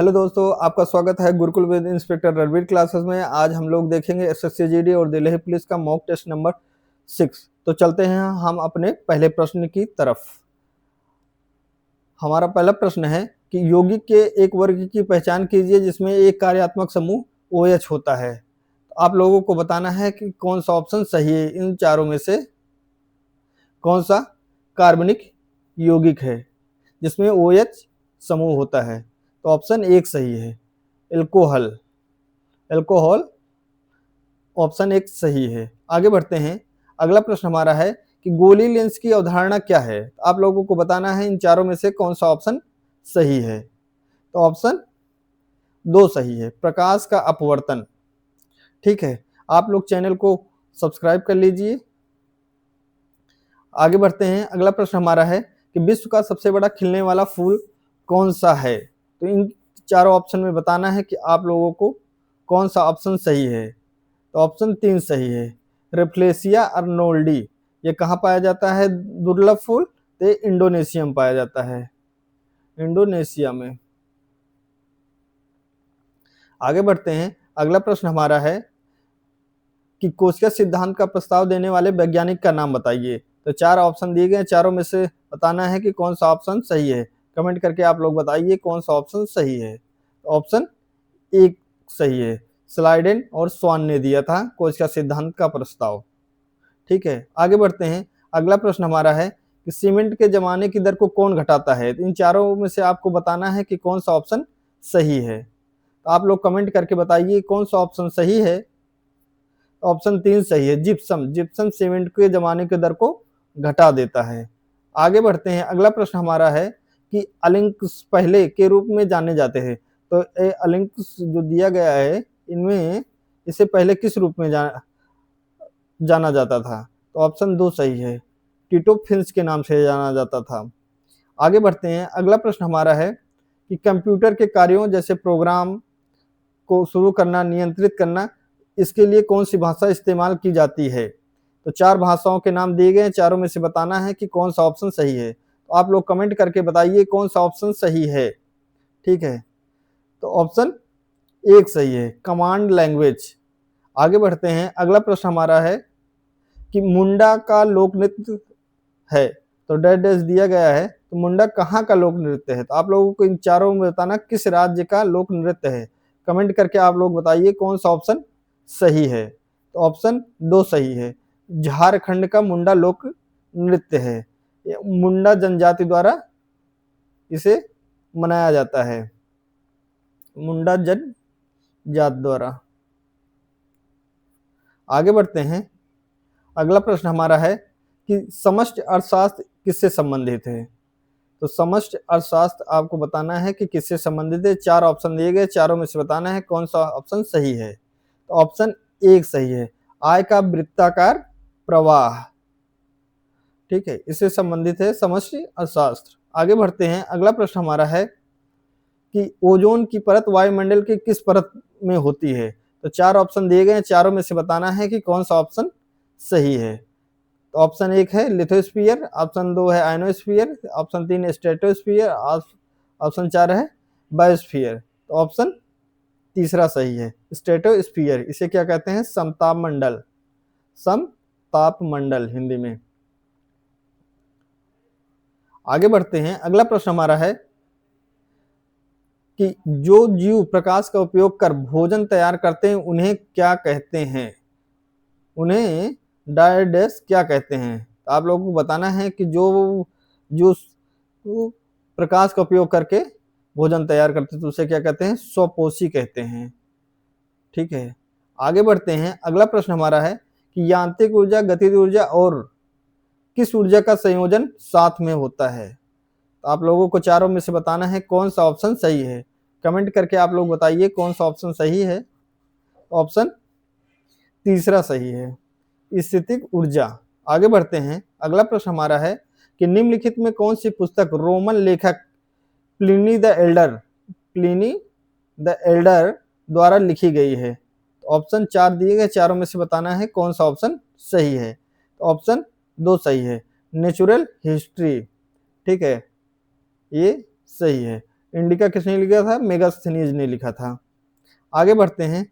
Hello दोस्तों, आपका स्वागत है Gurukul with inspector Ranveer classes में। आज हम लोग देखेंगे एसएससी जीडी और दिल्ली पुलिस का मॉक टेस्ट नंबर 6। तो चलते हैं हम अपने पहले प्रश्न की तरफ। हमारा पहला प्रश्न है कि यौगिक के एक वर्ग की पहचान कीजिए जिसमें एक कार्यात्मक समूह OH होता है। तो आप लोगों को बताना है कि कौन सा ऑप्शन सही है। इन चारों में से कौन सा कार्बनिक यौगिक है जिसमें OH समूह होता है। तो ऑप्शन 1 सही है, एल्कोहल। एल्कोहल ऑप्शन 1 सही है। आगे बढ़ते हैं। अगला प्रश्न हमारा है कि गोली लेंस की अवधारणा क्या है। आप लोगों को बताना है इन चारों में से कौन सा ऑप्शन सही है। तो ऑप्शन 2 सही है, प्रकाश का अपवर्तन। ठीक है, आप लोग चैनल को सब्सक्राइब कर लीजिए। आगे बढ़ते हैं। अगला प्रश्न हमारा है कि विश्व का सबसे बड़ा खिलने वाला फूल कौन सा है। तो इन चारों ऑप्शन में बताना है कि आप लोगों को कौन सा ऑप्शन सही है। तो ऑप्शन 3 सही है, रेफ्लेसिया अर्नोल्डी। ये कहाँ पाया जाता है दुर्लभ फूल। तो इंडोनेशिया में पाया जाता है, इंडोनेशिया में। आगे बढ़ते हैं। अगला प्रश्न हमारा है कि कोशिका सिद्धांत का प्रस्ताव देने वाले वैज्ञानिक का नाम बताइए। तो 4 ऑप्शन दिए गए, चारों में से बताना है कि कौन सा ऑप्शन सही है। कमेंट करके आप लोग बताइए कौन सा ऑप्शन सही है। ऑप्शन 1 सही है, स्लाइडेन और स्वान ने दिया था कोशिका सिद्धांत का प्रस्ताव। ठीक है, आगे बढ़ते हैं। अगला प्रश्न हमारा है कि सीमेंट के जमाने की दर को कौन घटाता है। इन चारों में से आपको बताना है कि कौन सा ऑप्शन सही है। तो आप लोग कमेंट करके बताइए कौन सा ऑप्शन सही है। ऑप्शन 3 सही है, जिप्सम। जिप्सम सीमेंट के जमाने की दर को घटा देता है। आगे बढ़ते हैं। अगला प्रश्न हमारा है कि अलिंक्स पहले के रूप में जाने जाते हैं। तो अलिंक्स जो दिया गया है इनमें इसे पहले किस रूप में जाना जाता था। तो ऑप्शन 2 सही है, टिटोफिन्स के नाम से जाना जाता था। आगे बढ़ते हैं। अगला प्रश्न हमारा है कि कंप्यूटर के कार्यों जैसे प्रोग्राम को शुरू करना, नियंत्रित करना, इसके लिए कौन सी भाषा इस्तेमाल की जाती है। तो 4 भाषाओं के नाम दिए गए हैं, चारों में से बताना है कि कौन सा ऑप्शन सही है। तो आप लोग कमेंट करके बताइए कौन सा ऑप्शन सही है। ठीक है, तो ऑप्शन 1 सही है, कमांड लैंग्वेज। आगे बढ़ते हैं। अगला प्रश्न हमारा है कि मुंडा का लोक नृत्य है। तो डैश डैश दिया गया है, तो मुंडा कहाँ का लोक नृत्य है। तो आप लोगों को इन चारों में बताना किस राज्य का लोक नृत्य है। कमेंट करके आप लोग बताइए कौन सा ऑप्शन सही है। तो ऑप्शन 2 सही है, झारखंड का मुंडा लोक नृत्य है। मुंडा जनजाति द्वारा इसे मनाया जाता है, मुंडा जनजाति द्वारा। आगे बढ़ते हैं। अगला प्रश्न हमारा है कि समष्टि अर्थशास्त्र किससे संबंधित है। तो समष्टि अर्थशास्त्र आपको बताना है कि किससे संबंधित है। 4 ऑप्शन दिए गए, चारों में से बताना है कौन सा ऑप्शन सही है। तो ऑप्शन 1 सही है, आय का वृत्ताकार प्रवाह। ठीक है, इससे संबंधित है समष्टि अर्थशास्त्र। आगे बढ़ते हैं। अगला प्रश्न हमारा है कि ओजोन की परत वायुमंडल की किस परत में होती है। तो 4 ऑप्शन दिए गए, चारों में से बताना है कि कौन सा ऑप्शन सही है। तो ऑप्शन 1 है लिथोस्फीयर, ऑप्शन 2 है आयनोस्फीयर, ऑप्शन 3 स्ट्रेटोस्फीयर, ऑप्शन 4 है बायोस्फीयर। तो ऑप्शन तीसरा सही है, स्ट्रेटोस्फीयर। इसे क्या कहते हैं, समताप मंडल। समताप मंडल हिंदी में। आगे बढ़ते हैं। अगला प्रश्न हमारा है कि जो जीव प्रकाश का उपयोग कर भोजन तैयार करते हैं उन्हें क्या कहते हैं। उन्हें डायडेस क्या कहते हैं। तो आप लोगों को बताना है कि जो जो प्रकाश का उपयोग करके भोजन तैयार करते हैं तो उसे क्या कहते हैं, स्वपोषी कहते हैं। ठीक है, आगे बढ़ते हैं। अगला प्रश्न हमारा है कि यांत्रिक ऊर्जा, गतिज ऊर्जा और किस ऊर्जा का संयोजन साथ में होता है। तो आप लोगों को चारों में से बताना है कौन सा ऑप्शन सही है। कमेंट करके आप लोग बताइए कौन सा ऑप्शन सही है। ऑप्शन तीसरा सही है, स्थितिक ऊर्जा। आगे बढ़ते हैं। अगला प्रश्न हमारा है कि निम्नलिखित में कौन सी पुस्तक रोमन लेखक प्लिनी द एल्डर द्वारा लिखी गई है। तो ऑप्शन 4 दिए गए, चारों में से बताना है कौन सा ऑप्शन सही है। तो ऑप्शन 2 सही है, नेचुरल हिस्ट्री। ठीक है, ये सही है, इंडिका किसने लिखा था? मेगास्थनीज ने लिखा था। आगे बढ़ते हैं।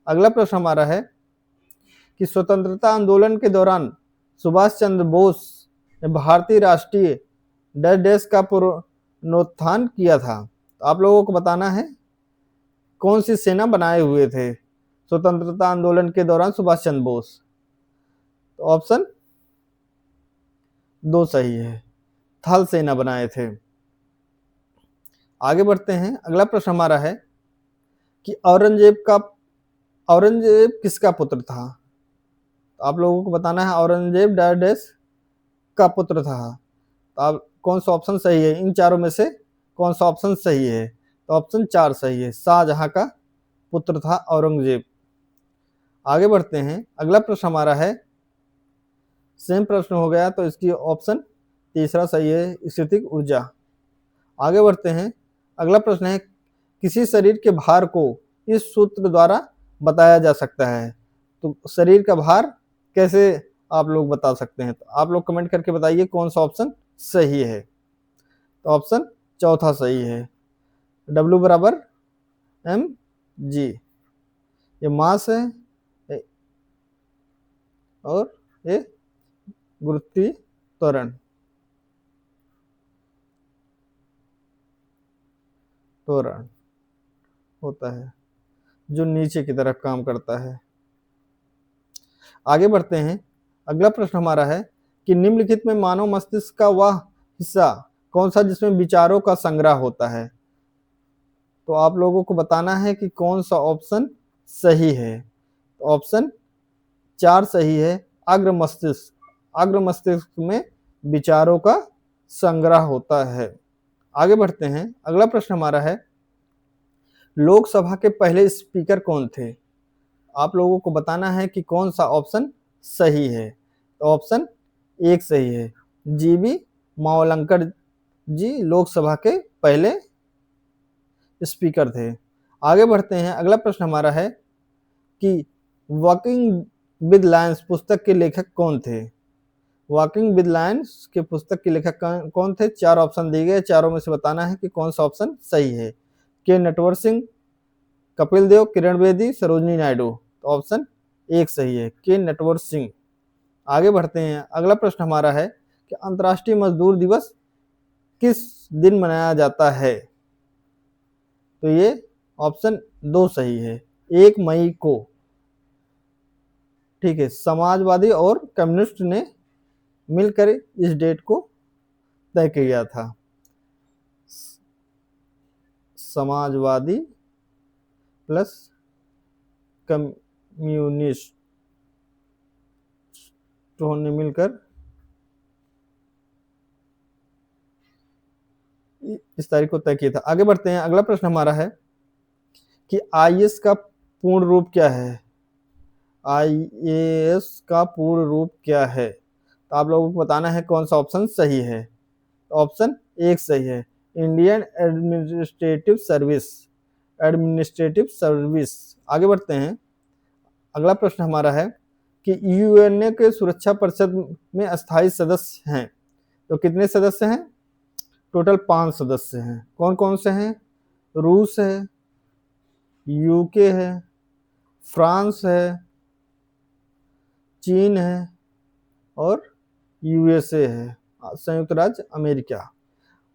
अगला प्रश्न हमारा है कि स्वतंत्रता आंदोलन के दौरान सुभाष चंद्र बोस ने भारतीय राष्ट्रीय डैश डैश का पुनरुत्थान किया था। तो आप लोगों को बताना है कौन सी सेना बनाए हुए थे स्वतंत्रता आंदोलन के दौरान सुभाष चंद्र बोस। तो ऑप्शन 2 सही है, थल सेना बनाए थे। आगे बढ़ते हैं। अगला प्रश्न हमारा है कि औरंगजेब किसका पुत्र था? तो आप लोगों को बताना है औरंगजेब डैश डैश का पुत्र था। तो आप कौन सा ऑप्शन सही है? इन चारों में से कौन सा ऑप्शन सही है? तो ऑप्शन 4 सही है, शाहजहां का पुत्र था औरंगजेब। आगे बढ़ते हैं। अगला प्रश्न हमारा है, सेम प्रश्न हो गया तो इसकी ऑप्शन तीसरा सही है, स्थितिक ऊर्जा। आगे बढ़ते हैं। अगला प्रश्न है, किसी शरीर के भार को इस सूत्र द्वारा बताया जा सकता है। तो शरीर का भार कैसे आप लोग बता सकते हैं? तो आप लोग कमेंट करके बताइए कौन सा ऑप्शन सही है। तो ऑप्शन चौथा सही है, W बराबर mg। ये मास है और ये गुरुत्वीय त्वरण होता है जो नीचे की तरफ काम करता है। आगे बढ़ते हैं। अगला प्रश्न हमारा है कि निम्नलिखित में मानव मस्तिष्क का वह हिस्सा कौन सा जिसमें विचारों का संग्रह होता है? तो आप लोगों को बताना है कि कौन सा ऑप्शन सही है। तो ऑप्शन 4 सही है, अग्र मस्तिष्क। अग्र मस्तिष्क में विचारों का संग्रह होता है। आगे बढ़ते हैं। अगला प्रश्न हमारा है, लोकसभा के पहले स्पीकर कौन थे? आप लोगों को बताना है कि कौन सा ऑप्शन सही है। तो ऑप्शन 1 सही है, जीबी मावलंकर जी लोकसभा के पहले स्पीकर थे। आगे बढ़ते हैं। अगला प्रश्न हमारा है कि वॉकिंग विद लायंस पुस्तक के लेखक कौन थे? वॉकिंग विद लायंस के पुस्तक के लेखक कौन थे? 4 ऑप्शन दिए गए, चारों में से बताना है कि कौन सा ऑप्शन सही है। के नटवर सिंह, कपिल देव, किरण बेदी, सरोजनी नायडू। तो ऑप्शन 1 सही है, के नटवर सिंह। आगे बढ़ते हैं। अगला प्रश्न हमारा है कि अंतर्राष्ट्रीय मजदूर दिवस किस दिन मनाया जाता है? तो ये ऑप्शन 2 सही है, 1 मई को। ठीक है, समाजवादी और कम्युनिस्ट ने मिलकर इस डेट को तय किया था। समाजवादी प्लस कम्युनिस्ट ने मिलकर इस तारीख को तय किया था। आगे बढ़ते हैं। अगला प्रश्न हमारा है कि आईएएस का पूर्ण रूप क्या है? आईएएस का पूर्ण रूप क्या है? तो आप लोगों को बताना है कौन सा ऑप्शन सही है। ऑप्शन 1 सही है, Indian administrative service. Administrative service. आगे बढ़ते हैं। अगला प्रश्न हमारा है कि यूएनए के सुरक्षा परिषद में अस्थायी सदस्य हैं तो कितने सदस्य हैं? टोटल 5 सदस्य हैं। कौन कौन से हैं? रूस है, यूके है, फ्रांस है, चीन है और यूएसए है, संयुक्त राज्य अमेरिका।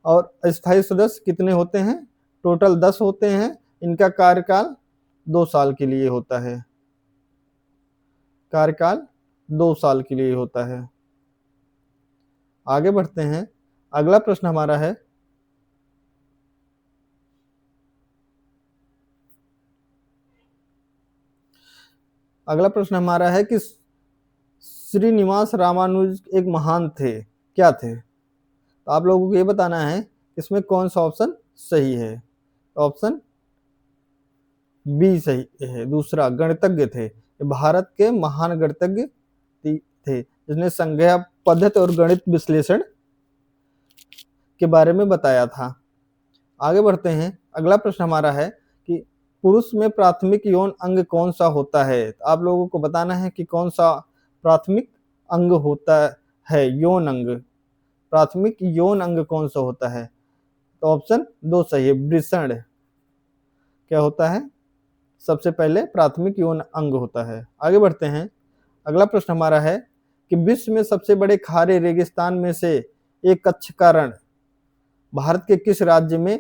और अस्थायी सदस्य कितने होते हैं? टोटल 10 होते हैं। इनका कार्यकाल 2 साल के लिए होता है। कार्यकाल 2 साल के लिए होता है। आगे बढ़ते हैं। अगला प्रश्न हमारा है कि श्रीनिवास रामानुज एक महान थे, क्या थे? तो आप लोगों को ये बताना है इसमें कौन सा ऑप्शन सही है। ऑप्शन बी सही है, दूसरा गणितज्ञ थे। भारत के महान गणितज्ञ थे जिसने संज्ञा पद्धति और गणित विश्लेषण के बारे में बताया था। आगे बढ़ते हैं। अगला प्रश्न हमारा है कि पुरुष में प्राथमिक यौन अंग कौन सा होता है? तो आप लोगों को बताना है कि कौन सा प्राथमिक अंग होता है, यौन अंग। प्राथमिक यौन अंग कौन सा होता है? तो ऑप्शन 2 सही है। वृषण क्या होता है? सबसे पहले प्राथमिक यौन अंग होता है। आगे बढ़ते हैं। अगला प्रश्न हमारा है कि विश्व में सबसे बड़े खारे रेगिस्तान में से एक कच्छ का रण भारत के किस राज्य में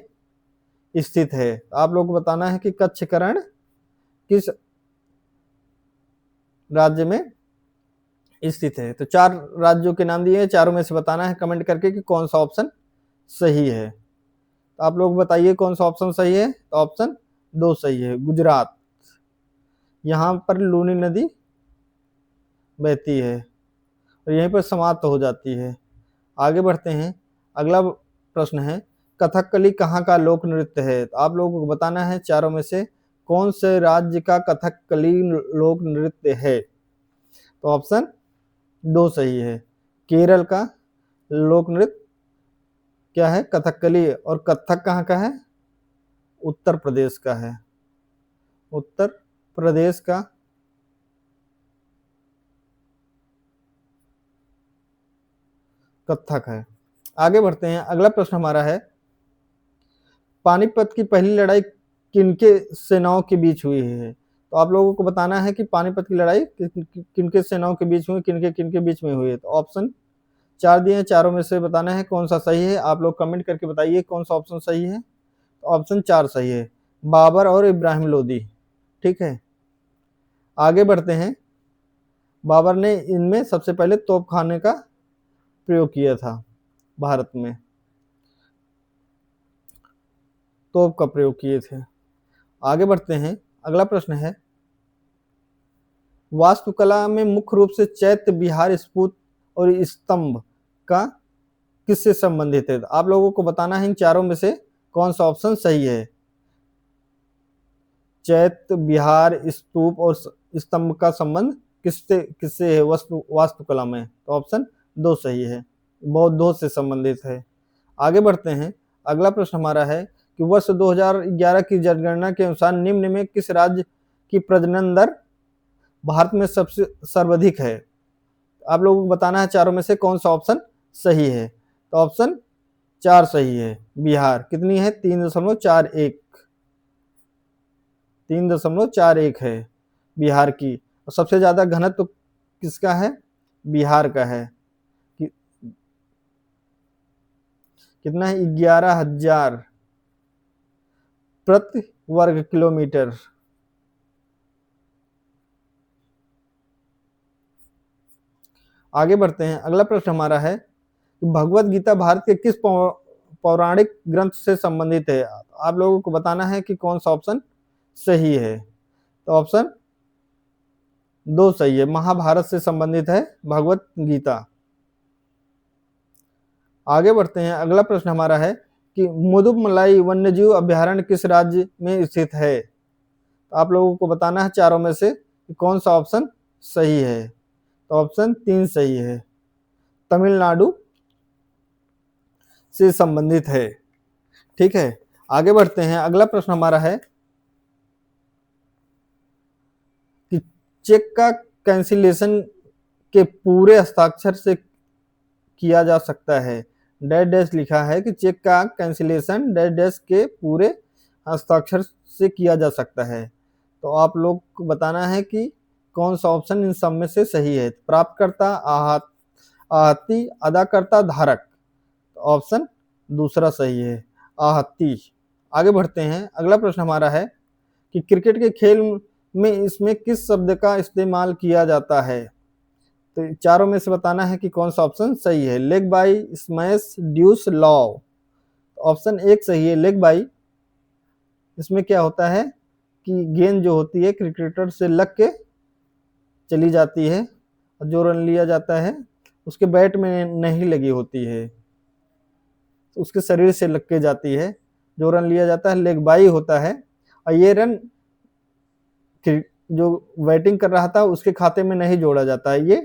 स्थित है? आप लोगों को बताना है कि कच्छ का रण किस राज्य में स्थित है। तो 4 राज्यों के नाम दिए हैं, चारों में से बताना है कमेंट करके कि कौन सा ऑप्शन सही है। तो आप लोग बताइए कौन सा ऑप्शन सही है। तो ऑप्शन 2 सही है, गुजरात। यहाँ पर लूनी नदी बहती है और यहीं पर समाप्त हो जाती है। आगे बढ़ते हैं। अगला प्रश्न है कथकली कहाँ का लोक नृत्य है? तो आप लोगों को बताना है चारों में से कौन से राज्य का कथकली लोक नृत्य है। तो ऑप्शन 2 सही है, केरल का लोक नृत्य क्या है? कथकली। और कथक कहाँ का है? उत्तर प्रदेश का है, उत्तर प्रदेश का कथक है। आगे बढ़ते हैं। अगला प्रश्न हमारा है पानीपत की पहली लड़ाई किनके सेनाओं के बीच हुई है? तो आप लोगों को बताना है कि पानीपत की लड़ाई किनके सेनाओं के बीच हुई, किनके किनके बीच में हुई है। तो ऑप्शन 4 दिए हैं, चारों में से बताना है कौन सा सही है। आप लोग कमेंट करके बताइए कौन सा ऑप्शन सही है। तो ऑप्शन 4 सही है, बाबर और इब्राहिम लोदी। ठीक है, आगे बढ़ते हैं। बाबर ने इनमें सबसे पहले तोपखाने का प्रयोग किया था, भारत में तोप का प्रयोग किए थे। आगे बढ़ते हैं। अगला प्रश्न है वास्तुकला में मुख्य रूप से चैत्य विहार स्फूत और स्तंभ का किससे संबंधित है? आप लोगों को बताना है इन चारों में से कौन सा ऑप्शन सही है। चैत्य विहार स्तूप और स्तंभ का संबंध किससे किससे है वास्तुकला में? तो ऑप्शन 2 सही है, बौद्धों से संबंधित है। आगे बढ़ते हैं। अगला प्रश्न हमारा है कि वर्ष 2011 की जनगणना के अनुसार निम्न में किस राज्य की प्रजनन दर भारत में सबसे सर्वाधिक है? आप लोगों को बताना है चारों में से कौन सा ऑप्शन सही है। तो ऑप्शन 4 सही है, बिहार। कितनी है? 3.41 3.41 है बिहार की। और सबसे ज्यादा घनत्व किसका है? बिहार का है। कितना है? 11,000 प्रति वर्ग किलोमीटर। आगे बढ़ते हैं। अगला प्रश्न हमारा है कि भगवत गीता भारत के किस पौराणिक ग्रंथ से संबंधित है? आप लोगों को बताना है कि कौन सा ऑप्शन सही है। तो ऑप्शन 2 सही है, महाभारत से संबंधित है भगवत गीता। आगे बढ़ते हैं। अगला प्रश्न हमारा है कि मुदुमलाई वन्यजीव अभयारण्य किस राज्य में स्थित है? तो आप लोगों को बताना है चारों में से कि कौन सा ऑप्शन सही है। तो ऑप्शन 3 सही है, तमिलनाडु से संबंधित है। ठीक है, आगे बढ़ते हैं। अगला प्रश्न हमारा है कि चेक का कैंसिलेशन के पूरे हस्ताक्षर से किया जा सकता है। डैश डैश लिखा है कि चेक का कैंसिलेशन डैश डैश के पूरे हस्ताक्षर से किया जा सकता है। तो आप लोग को बताना है कि कौन सा ऑप्शन इन सब में से सही है। प्राप्तकर्ता, आहति, अदाकर्ता, धारक। तो ऑप्शन दूसरा सही है, आहति। आगे बढ़ते हैं। अगला प्रश्न हमारा है कि क्रिकेट के खेल में इसमें किस शब्द का इस्तेमाल किया जाता है? तो चारों में से बताना है कि कौन सा ऑप्शन सही है। Leg bye, smash, deuce, law. Option 1 सही है, लेग बाई। इसमें क्या होता है कि गेंद जो होती है क्रिकेटर से लग के चली जाती है और जो रन लिया जाता है उसके बैट में नहीं लगी होती है, उसके शरीर से लग के जाती है। जो रन लिया जाता है लेग बाई होता है। और ये रन जो बैटिंग कर रहा था उसके खाते में नहीं जोड़ा जाता है, ये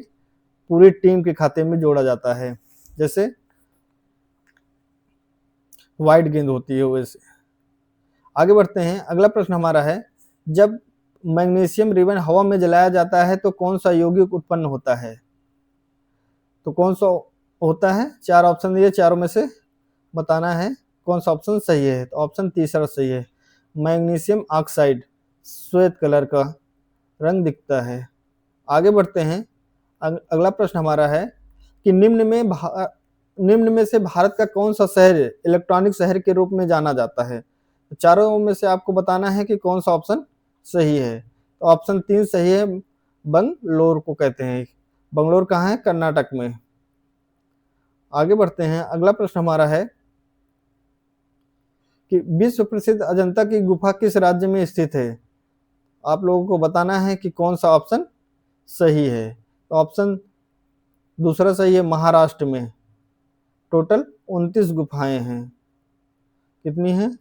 पूरी टीम के खाते में जोड़ा जाता है, जैसे वाइड गेंद होती है वैसे। आगे बढ़ते हैं। अगला प्रश्न हमारा है जब मैग्नीशियम रिबन हवा में जलाया जाता है तो कौन सा यौगिक उत्पन्न होता है? तो कौन सा होता है? 4 ऑप्शन दिए, चारों में से बताना है कौन सा ऑप्शन सही है? तो ऑप्शन तीसरा सही है। मैग्नीशियम ऑक्साइड श्वेत कलर का रंग दिखता है। आगे बढ़ते हैं। अगला प्रश्न हमारा है कि निम्न में से भारत का कौन सा शहर इलेक्ट्रॉनिक शहर के रूप में जाना जाता है? तो चारों में से आपको बताना है कि कौन सा ऑप्शन सही है। तो ऑप्शन 3 सही है, बंगलोर को कहते हैं। बंगलोर कहाँ है? कर्नाटक में। आगे बढ़ते हैं। अगला प्रश्न हमारा है कि विश्व प्रसिद्ध अजंता की गुफा किस राज्य में स्थित है? आप लोगों को बताना है कि कौन सा ऑप्शन सही है। तो ऑप्शन दूसरा सही है, महाराष्ट्र में। टोटल 29 गुफाएं हैं। कितनी हैं?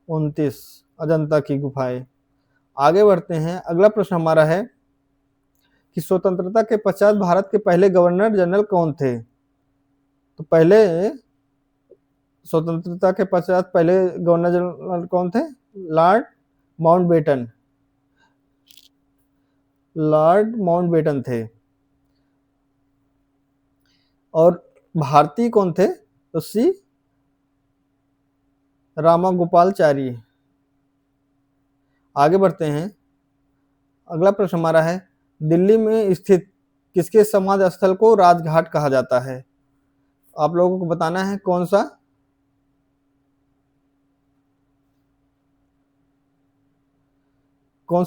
29 अजंता की गुफाएं। आगे बढ़ते हैं। अगला प्रश्न हमारा है कि स्वतंत्रता के पश्चात भारत के पहले गवर्नर जनरल कौन थे? तो पहले स्वतंत्रता के पश्चात पहले गवर्नर जनरल कौन थे? Lord Mountbatten. लॉर्ड माउंटबेटन थे। और भारतीय कौन थे? तो सी रामागोपालचारी। आगे बढ़ते हैं। अगला प्रश्न हमारा है दिल्ली में स्थित किसके समाधि स्थल को राजघाट कहा जाता है? आप लोगों को बताना है कौन सा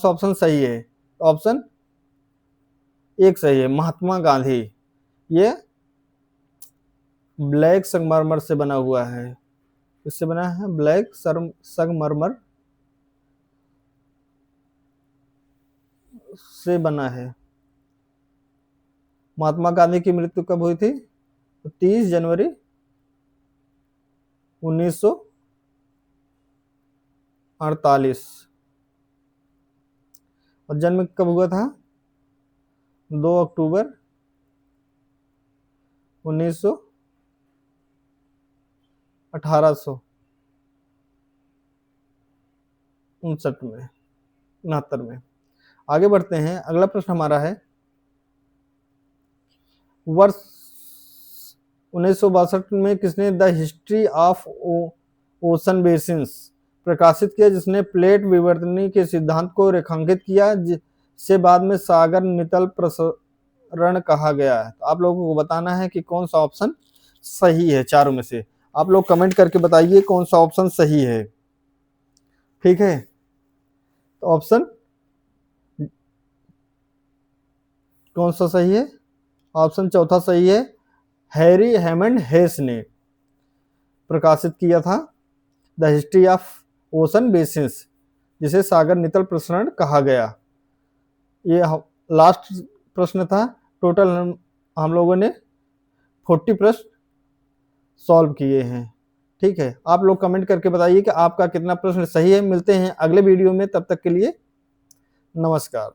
ऑप्शन सही है। ऑप्शन 1 सही है, महात्मा गांधी। ये ब्लैक संगमरमर से बना हुआ है। किससे बना है? ब्लैक संगमरमर से बना है। महात्मा गांधी की मृत्यु कब हुई थी? तो 30 जनवरी 1948। और जन्म कब हुआ था? 2 अक्टूबर 1859 में 69 में। आगे बढ़ते हैं। अगला प्रश्न हमारा है वर्ष 1962 में किसने the history of ocean basins प्रकाशित किया, जिसने प्लेट विवर्तनी के सिद्धांत को रेखांकित किया, जिसे बाद में सागर नितल प्रसरण कहा गया है? तो आप लोगों को बताना है कि कौन सा ऑप्शन सही है चारों में से। आप लोग कमेंट करके बताइए कौन सा ऑप्शन सही है। ठीक है, तो ऑप्शन कौन सा सही है? ऑप्शन चौथा सही है। हैरी हेमंड हेस ने प्रकाशित किया था the history of ocean basins, जिसे सागर नितल प्रसरण कहा गया। ये लास्ट प्रश्न था। टोटल हम लोगों ने 40 प्रश्न सॉल्व किए हैं। ठीक है, आप लोग कमेंट करके बताइए कि आपका कितना प्रश्न सही है। मिलते हैं अगले वीडियो में, तब तक के लिए नमस्कार।